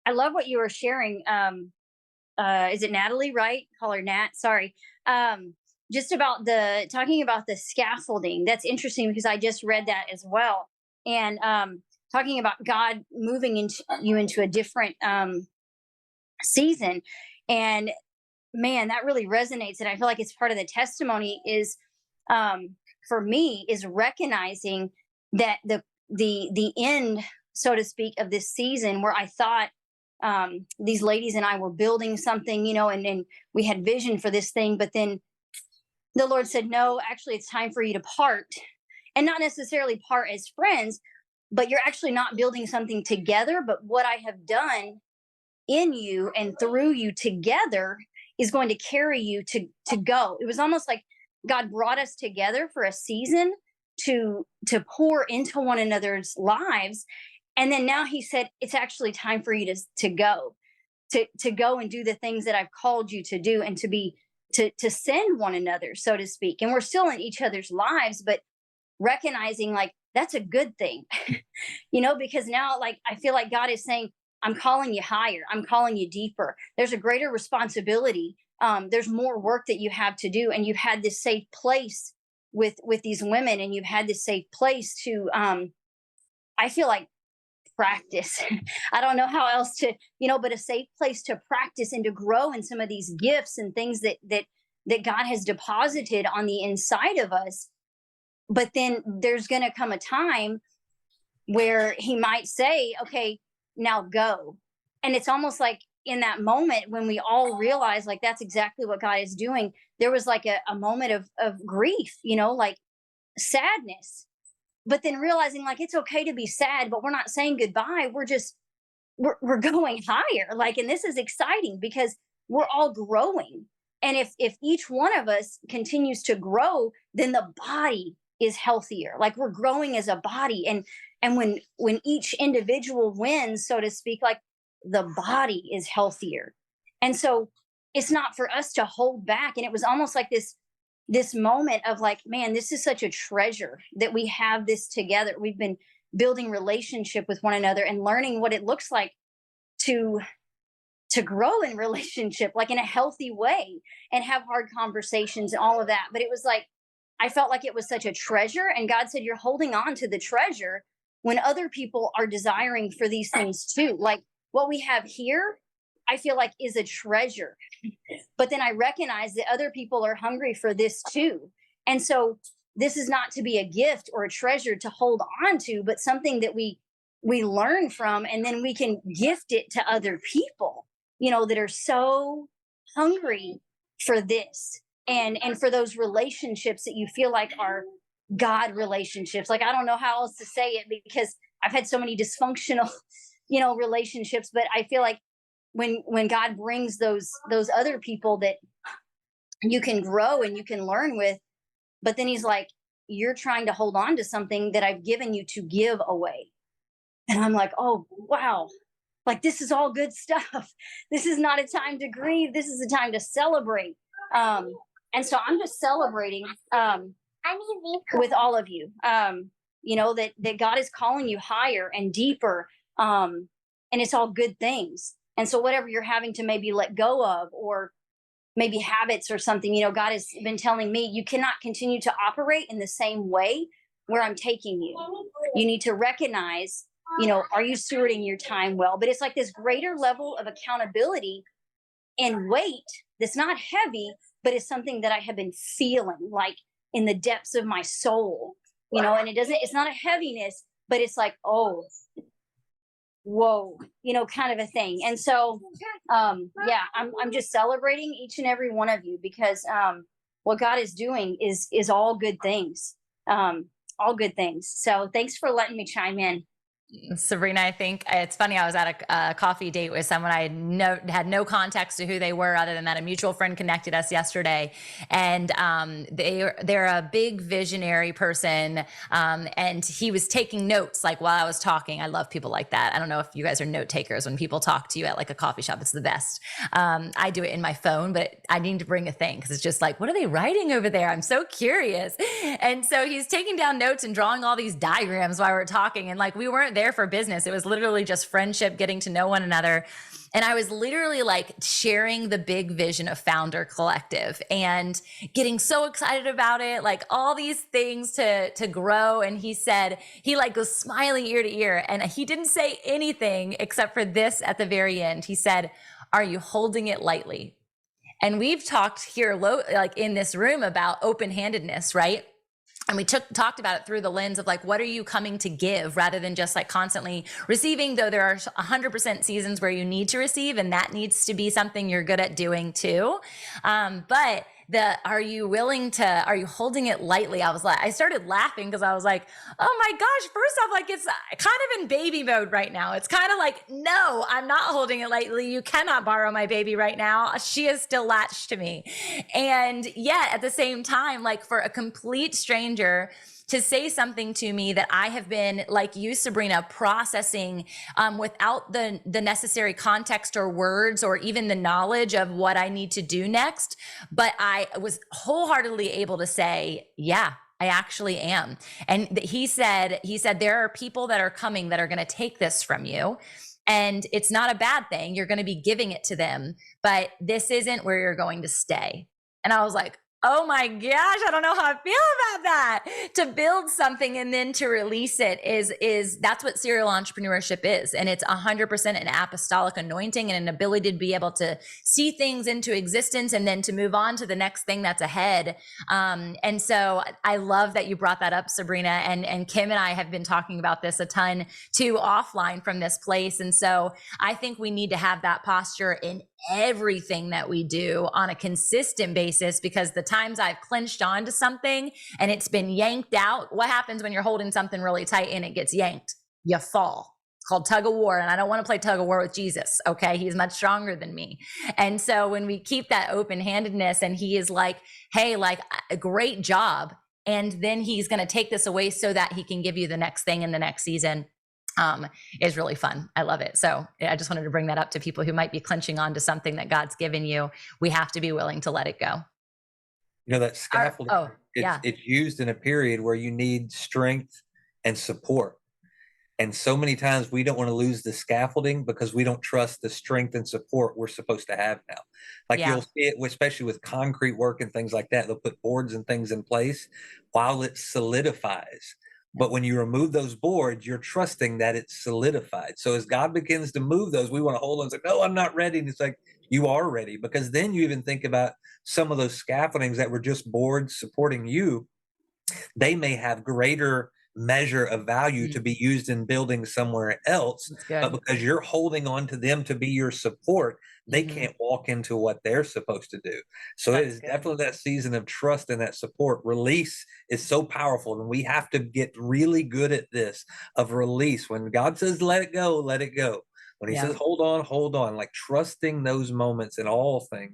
I love what you were sharing. Is it Natalie, right? Call her Nat. Sorry. Just about the talking about the scaffolding. That's interesting because I just read that as well. And talking about God moving into you into a different season. And man, that really resonates. And I feel like it's part of the testimony is um for me is recognizing that the end, so to speak, of this season where I thought these ladies and I were building something, and we had vision for this thing, but then the Lord said, no, actually, it's time for you to part, and not necessarily part as friends, but you're actually not building something together. But what I have done in you and through you together is going to carry you to go. It was almost like God brought us together for a season to pour into one another's lives. And then now he said, it's actually time for you to go, to go and do the things that I've called you to do, and to send one another, so to speak. And we're still in each other's lives, but recognizing like that's a good thing, because now like I feel like God is saying, I'm calling you higher. I'm calling you deeper. There's a greater responsibility. There's more work that you have to do. And you've had this safe place with these women, and you've had this safe place to I feel like practice. I don't know how else to, but a safe place to practice and to grow in some of these gifts and things that God has deposited on the inside of us. But then there's going to come a time where he might say, okay, now go. And it's almost like in that moment when we all realize like that's exactly what God is doing, there was like a moment of grief, like sadness, but then realizing like it's okay to be sad, but we're not saying goodbye. We're going higher. Like, and this is exciting because we're all growing. And if each one of us continues to grow, then the body is healthier. Like we're growing as a body. And when each individual wins, so to speak, like the body is healthier. And so it's not for us to hold back. And it was almost like this moment of like, man, this is such a treasure that we have this together. We've been building relationship with one another and learning what it looks like to grow in relationship, like in a healthy way, and have hard conversations and all of that. But it was like, I felt like it was such a treasure. And God said, you're holding on to the treasure when other people are desiring for these things too. Like what we have here, I feel like is a treasure. But then I recognize that other people are hungry for this too. And so this is not to be a gift or a treasure to hold on to, but something that we learn from, and then we can gift it to other people, that are so hungry for this, and for those relationships that you feel like are God relationships. Like I don't know how else to say it because I've had so many dysfunctional, relationships, but I feel like when God brings those other people that you can grow and you can learn with, but then he's like, you're trying to hold on to something that I've given you to give away. And I'm like, oh, wow. Like, this is all good stuff. This is not a time to grieve. This is a time to celebrate. And so I'm just celebrating with all of you, that God is calling you higher and deeper. And it's all good things. And so whatever you're having to maybe let go of, or maybe habits or something, God has been telling me, you cannot continue to operate in the same way where I'm taking you. You need to recognize, are you stewarding your time well? But it's like this greater level of accountability and weight that's not heavy, but it's something that I have been feeling like in the depths of my soul, and it's not a heaviness, but it's like, oh, whoa, kind of a thing. And so, yeah, I'm just celebrating each and every one of you because what God is doing is all good things, all good things. So thanks for letting me chime in. Sabrina, I think it's funny. I was at a coffee date with someone I had no context to who they were, other than that a mutual friend connected us yesterday, and they're a big visionary person, and he was taking notes like while I was talking. I love people like that. I don't know if you guys are note takers when people talk to you at like a coffee shop. It's the best. I do it in my phone, but I need to bring a thing because it's just like, what are they writing over there? I'm so curious. And so he's taking down notes and drawing all these diagrams while we're talking, and like we weren't there for business. It was literally just friendship, getting to know one another. And I was literally like sharing the big vision of Founder Collective and getting so excited about it, like all these things to grow. And he said, he like goes smiling ear to ear. And he didn't say anything except for this at the very end. He said, "Are you holding it lightly?" And we've talked here, like in this room, about open-handedness, right? And we talked about it through the lens of like, what are you coming to give rather than just like constantly receiving, though there are 100% seasons where you need to receive, and that needs to be something you're good at doing too. But are you holding it lightly? I started laughing because I was like, oh my gosh, first off, like it's kind of in baby mode right now. It's kind of like, no, I'm not holding it lightly. You cannot borrow my baby right now. She is still latched to me. And yet at the same time, like for a complete stranger to say something to me that I have been, like you, Sabrina, processing without the necessary context or words or even the knowledge of what I need to do next. But I was wholeheartedly able to say, yeah, I actually am. And he said, there are people that are coming that are going to take this from you. And it's not a bad thing. You're going to be giving it to them, but this isn't where you're going to stay. And I was like, oh my gosh, I don't know how I feel about that. To build something and then to release it is that's what serial entrepreneurship is. And it's 100% an apostolic anointing and an ability to be able to see things into existence and then to move on to the next thing that's ahead. And so I love that you brought that up, Sabrina, and Kim and I have been talking about this a ton too offline from this place. And so I think we need to have that posture in everything that we do on a consistent basis, because the times I've clenched onto something and it's been yanked out, what happens when you're holding something really tight and it gets yanked? You fall. It's called tug of war. And I don't want to play tug of war with Jesus. Okay. He's much stronger than me. And so when we keep that open-handedness and he is like, hey, like a great job. And then he's going to take this away so that he can give you the next thing in the next season. Is really fun. I love it. So I just wanted to bring that up to people who might be clenching on to something that God's given you. We have to be willing to let it go. You know, that scaffolding, it's used in a period where you need strength and support. And so many times we don't want to lose the scaffolding because we don't trust the strength and support we're supposed to have now. Like you'll see it, especially with concrete work and things like that. They'll put boards and things in place while it solidifies. But when you remove those boards, you're trusting that it's solidified. So as God begins to move those, we want to hold on and say, no, I'm not ready. And it's like, you are ready, because then you even think about some of those scaffoldings that were just boards supporting you. They may have greater measure of value to be used in building somewhere else, but because you're holding on to them to be your support, they can't walk into what they're supposed to do. So it is definitely that season of trust and that support. Release is so powerful, and we have to get really good at this of release. When God says let it go, let it go. When he says hold on, like trusting those moments in all things